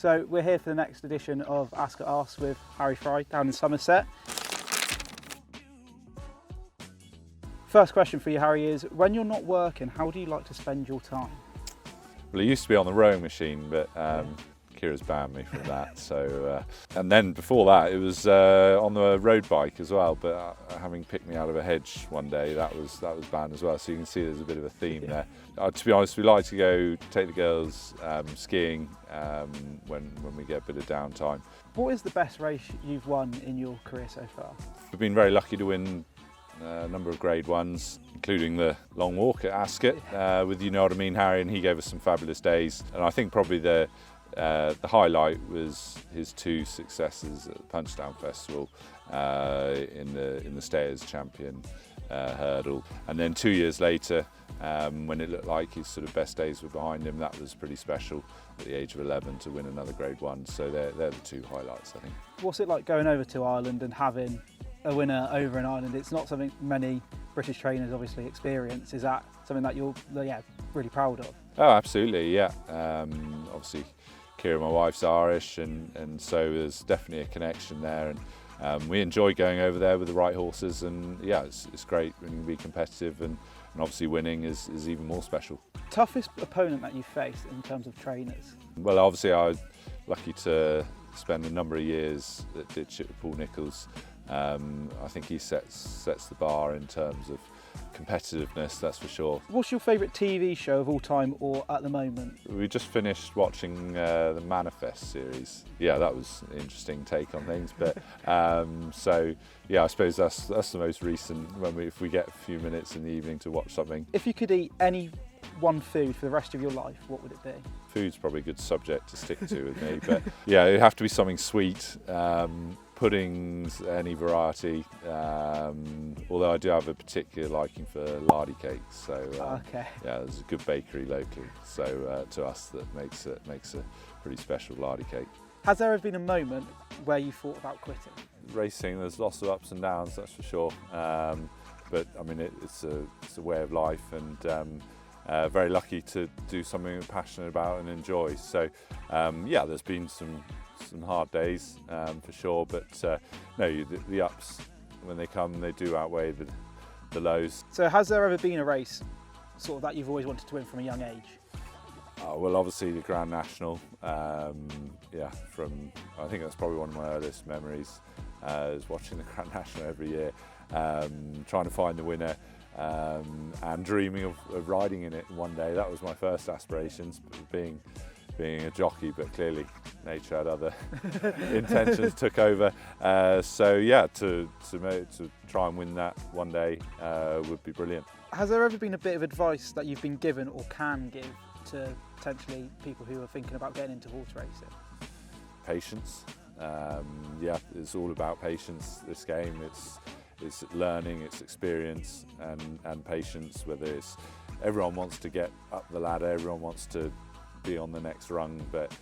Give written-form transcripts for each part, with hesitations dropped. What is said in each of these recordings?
So we're here for the next edition of Ascot Asks with Harry Fry down in Somerset. First question for you, Harry, is when you're not working, how do you like to spend your time? Well, it used to be on the rowing machine, but Kira's banned me from that. So, and then before that, it was on the road bike as well. But having picked me out of a hedge one day, that was banned as well. So you can see there's a bit of a theme there. To be honest, we like to go take the girls skiing when we get a bit of downtime. What is the best race you've won in your career so far? We've been very lucky to win a number of Grade 1s, including the long walk at Ascot with You Know What I Mean, Harry, and he gave us some fabulous days. And I think probably the highlight was his 2 successes at the Punchestown Festival in the Stayers Champion hurdle, and then 2 years later, when it looked like his sort of best days were behind him, that was pretty special at the age of 11 to win another Grade 1. So they're the 2 highlights, I think. What's it like going over to Ireland and having a winner over in Ireland? It's not something many British trainers obviously experience. Is that something that you're really proud of? Oh, absolutely, yeah. Obviously, Kira, my wife's Irish, and so there's definitely a connection there. And we enjoy going over there with the right horses, and yeah, it's great when you can be competitive, and obviously winning is even more special. Toughest opponent that you've faced in terms of trainers? Well, obviously I was lucky to spend a number of years at Ditchit with Paul Nicholls. I think he sets the bar in terms of competitiveness, that's for sure. What's your favourite TV show of all time or at the moment? We just finished watching the Manifest series. Yeah, that was an interesting take on things, but so yeah, I suppose that's the most recent if we get a few minutes in the evening to watch something. If you could eat any one food for the rest of your life, what would it be? Food's probably a good subject to stick to with me, but yeah, it'd have to be something sweet. Puddings, any variety, although I do have a particular liking for lardy cakes, so yeah, there's a good bakery locally, so to us that makes a pretty special lardy cake. Has there ever been a moment where you thought about quitting? Racing, there's lots of ups and downs, that's for sure, but I mean it's a way of life, and very lucky to do something I'm passionate about and enjoy. So yeah, there's been some hard days for sure, but no, the ups, when they come, they do outweigh the lows. So has there ever been a race sort of that you've always wanted to win from a young age? Well, obviously the Grand National, yeah, I think that's probably one of my earliest memories, is watching the Grand National every year, trying to find the winner, and dreaming of riding in it one day. That was my first aspirations, being a jockey, but clearly nature had other intentions, took over. So yeah, to try and win that one day would be brilliant. Has there ever been a bit of advice that you've been given or can give to potentially people who are thinking about getting into horse racing? Patience. Yeah, it's all about patience, this game. It's learning, it's experience and patience, whether it's everyone wants to get up the ladder, everyone wants to be on the next rung, but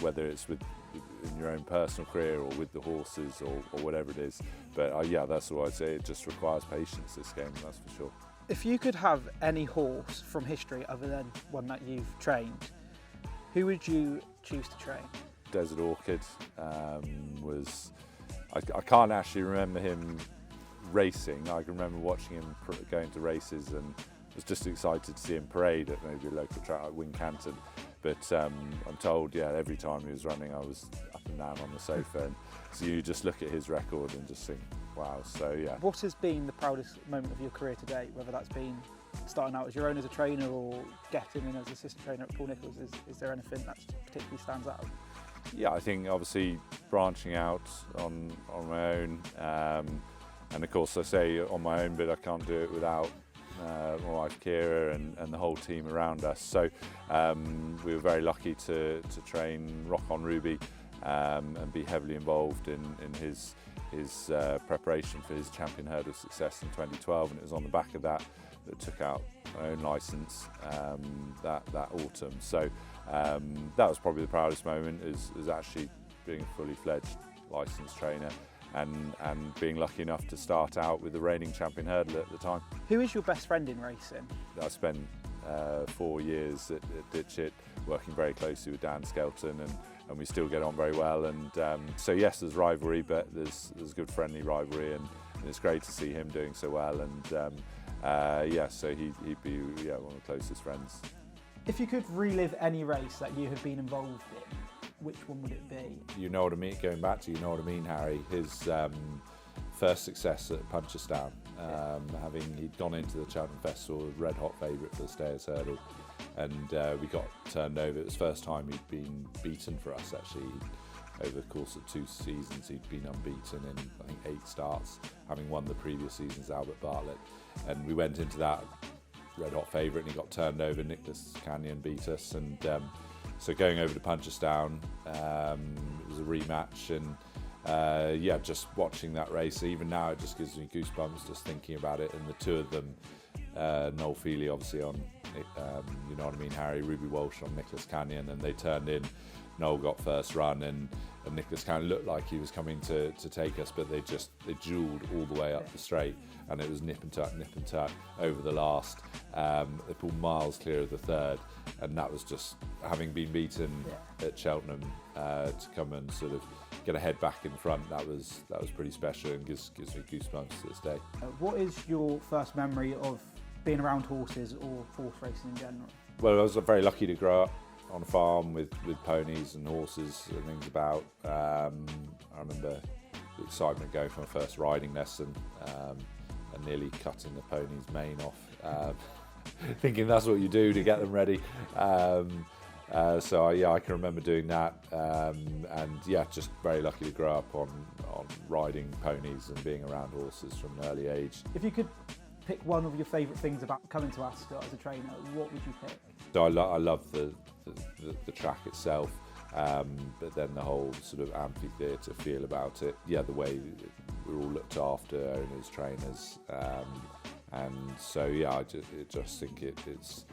whether it's in your own personal career or with the horses or whatever it is, but yeah, that's what I'd say. It just requires patience, this game, that's for sure. If you could have any horse from history other than one that you've trained, who would you choose to train? Desert Orchid was, I can't actually remember him racing. I can remember watching him going to races and was just excited to see him parade at maybe a local track like Wincanton. But I'm told, yeah, every time he was running, I was up and down on the sofa. And so you just look at his record and just think, wow. So yeah. What has been the proudest moment of your career to date? Whether that's been starting out as your own as a trainer or getting in as assistant trainer at Paul Nicholls, is there anything that particularly stands out? Yeah, I think obviously branching out on my own, and of course I say on my own, but I can't do it without my wife Kira and the whole team around us. So we were very lucky to train Rock on Ruby and be heavily involved in his preparation for his champion hurdle success in 2012, and it was on the back of that took out my own licence that autumn. So that was probably the proudest moment, is actually being a fully fledged licensed trainer and being lucky enough to start out with the reigning champion hurdler at the time. Who is your best friend in racing? I spent 4 years at Ditchit working very closely with Dan Skelton, and we still get on very well. And so yes, there's rivalry, but there's good friendly rivalry, and it's great to see him doing so well. And yeah, so he'd be one of the closest friends. If you could relive any race that you have been involved in, which one would it be? You know what I mean. Going back to You Know What I Mean, Harry, his first success at Punchestown, he'd gone into the Cheltenham Festival, red hot favourite for the Stayers Hurdle, and we got turned over. It was the first time he'd been beaten for us, actually. Over the course of 2 seasons, he'd been unbeaten in, I think, 8 starts, having won the previous season's Albert Bartlett. And we went into that red hot favourite, and he got turned over. Nicholas Canyon beat us, and so going over to Punchestown, it was a rematch, and yeah, just watching that race, even now it just gives me goosebumps just thinking about it. And the two of them, Noel Feely obviously on You Know What I Mean, Harry, Ruby Walsh on Nicholas Canyon, and they turned in. Noel got first run, and Nicholas Canyon looked like he was coming to take us, but they duelled all the way up the straight, and it was nip and tuck over the last. They pulled miles clear of the third, and that was just having been beaten at Cheltenham to come and sort of get a head back in front. That was pretty special, and gives me goosebumps to this day. What is your first memory of being around horses or horse racing in general? Well, I was very lucky to grow up on a farm with ponies and horses and things about. I remember the excitement going from a first riding lesson and nearly cutting the pony's mane off, thinking that's what you do to get them ready. So yeah, I can remember doing that, and yeah, just very lucky to grow up on riding ponies and being around horses from an early age. If you could pick one of your favourite things about coming to Ascot as a trainer, what would you pick? So I love the track itself, but then the whole sort of amphitheatre feel about it. Yeah, the way we're all looked after, owners, trainers, and so yeah, I just think it's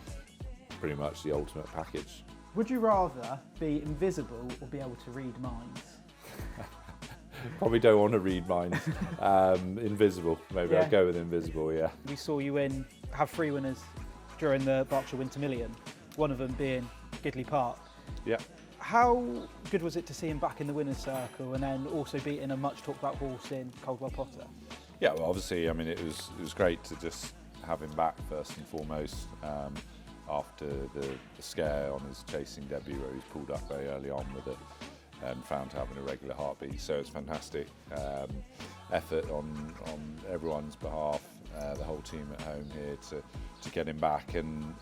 pretty much the ultimate package. Would you rather be invisible or be able to read minds? Probably don't want to read minds. Invisible, maybe. I'll go with invisible, yeah. We saw you have 3 winners during the Berkshire Winter Million, one of them being Gidley Park. Yeah. How good was it to see him back in the winner's circle, and then also beating a much talked about horse in Coldwell Potter? Yeah, well, obviously, I mean, it was great to just have him back first and foremost, after the scare on his chasing debut, where he was pulled up very early on with it and found to have an irregular heartbeat. So it's fantastic effort on everyone's behalf, the whole team at home here to get him back, and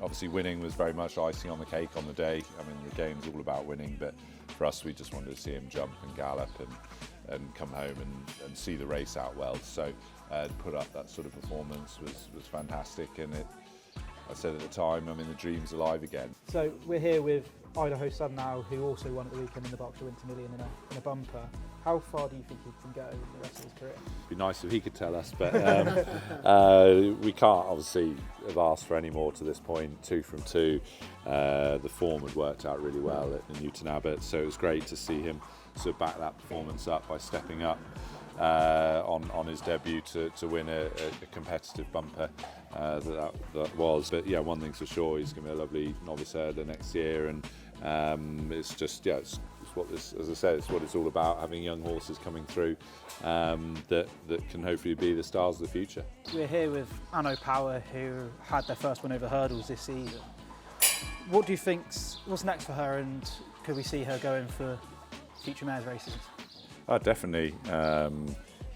obviously winning was very much icing on the cake on the day. I mean, the game's all about winning, but for us, we just wanted to see him jump and gallop and come home and see the race out well. So to put up that sort of performance was fantastic, and I said at the time, I mean, the dream's alive again. So we're here with Idaho Sun now, who also won at the weekend in the Berkshire Winter Million in a bumper. How far do you think he can go in the rest of his career? It'd be nice if he could tell us, but we can't obviously have asked for any more to this point. 2 from 2. The form had worked out really well at the Newton Abbot, so it was great to see him sort of back that performance up by stepping up on his debut to win a competitive bumper. That was. But yeah, one thing's for sure, he's going to be a lovely novice hurdler next year, and it's just, yeah, it's what this, as I said, it's what it's all about, having young horses coming through that can hopefully be the stars of the future. We're here with Anno Power, who had their first win over hurdles this season. What do you think's what's next for her, and could we see her going for future mares races? Oh, definitely.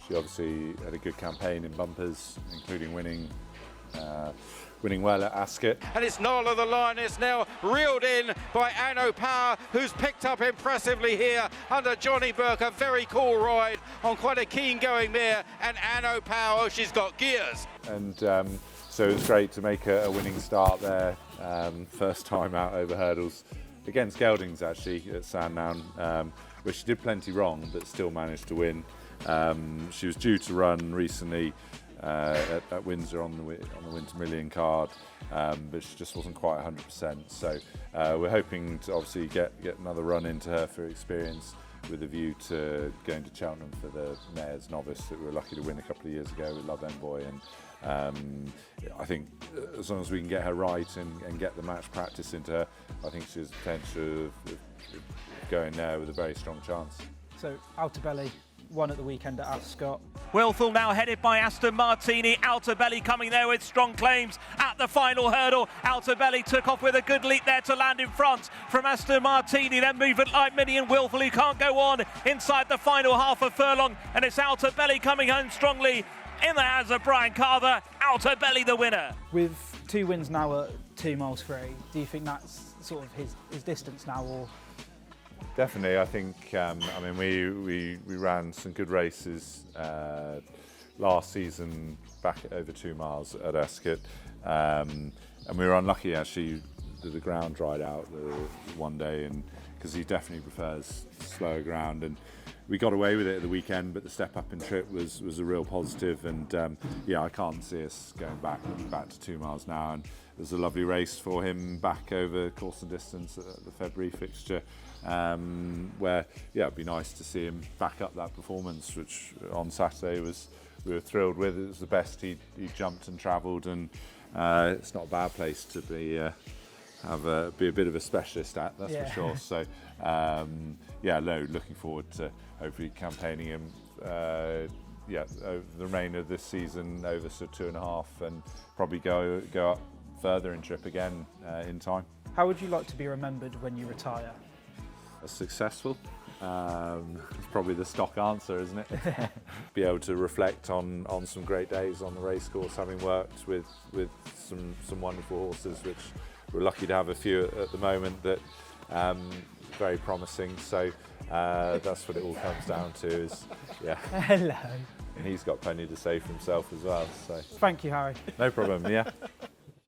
She obviously had a good campaign in bumpers, including winning well at Ascot. And it's Nola the Lioness now reeled in by Anno Power, who's picked up impressively here under Johnny Burke. A very cool ride on quite a keen going mare, and Anno Power, she's got gears. And so it was great to make a winning start there. First time out over hurdles against Geldings actually at Sandown, where she did plenty wrong but still managed to win. She was due to run recently at Windsor on the Winter Million card, but she just wasn't quite 100%. So we're hoping to obviously get another run into her for experience, with a view to going to Cheltenham for the Mayor's Novice that we were lucky to win a couple of years ago with Love Envoy, I think as long as we can get her right and get the match practice into her, I think she has potential of going there with a very strong chance. So Altobelli won at the weekend at Ascot. Wilthall now headed by Aston Martini. Altobelli coming there with strong claims at the final hurdle. Altobelli took off with a good leap there to land in front from Aston Martini. Then movement like Minnie and Wilthall, who can't go on inside the final half a furlong. And it's Altobelli coming home strongly in the hands of Brian Carver. Altobelli the winner. With 2 wins now at 2 miles free, do you think that's sort of his distance now, or? Definitely, I think. I mean, we ran some good races last season back at over 2 miles at Ascot, and we were unlucky actually that the ground dried out one day, and because he definitely prefers slower ground, and we got away with it at the weekend. But the step up in trip was a real positive, and yeah, I can't see us going back to 2 miles now. And it was a lovely race for him back over course and distance at the February fixture. Where it'd be nice to see him back up that performance, which on Saturday we were thrilled with. It was the best he jumped and travelled, and it's not a bad place to be a bit of a specialist at, that's for sure. So looking forward to hopefully campaigning him over the remainder of this season, over sort of 2.5, and probably go up further in trip again in time. How would you like to be remembered when you retire? As successful. It's probably the stock answer, isn't it? Be able to reflect on some great days on the racecourse, having worked with some wonderful horses, which we're lucky to have a few at the moment that very promising. So that's what it all comes down to. Is Hello. And he's got plenty to say for himself as well. So thank you, Harry. no problem. Yeah.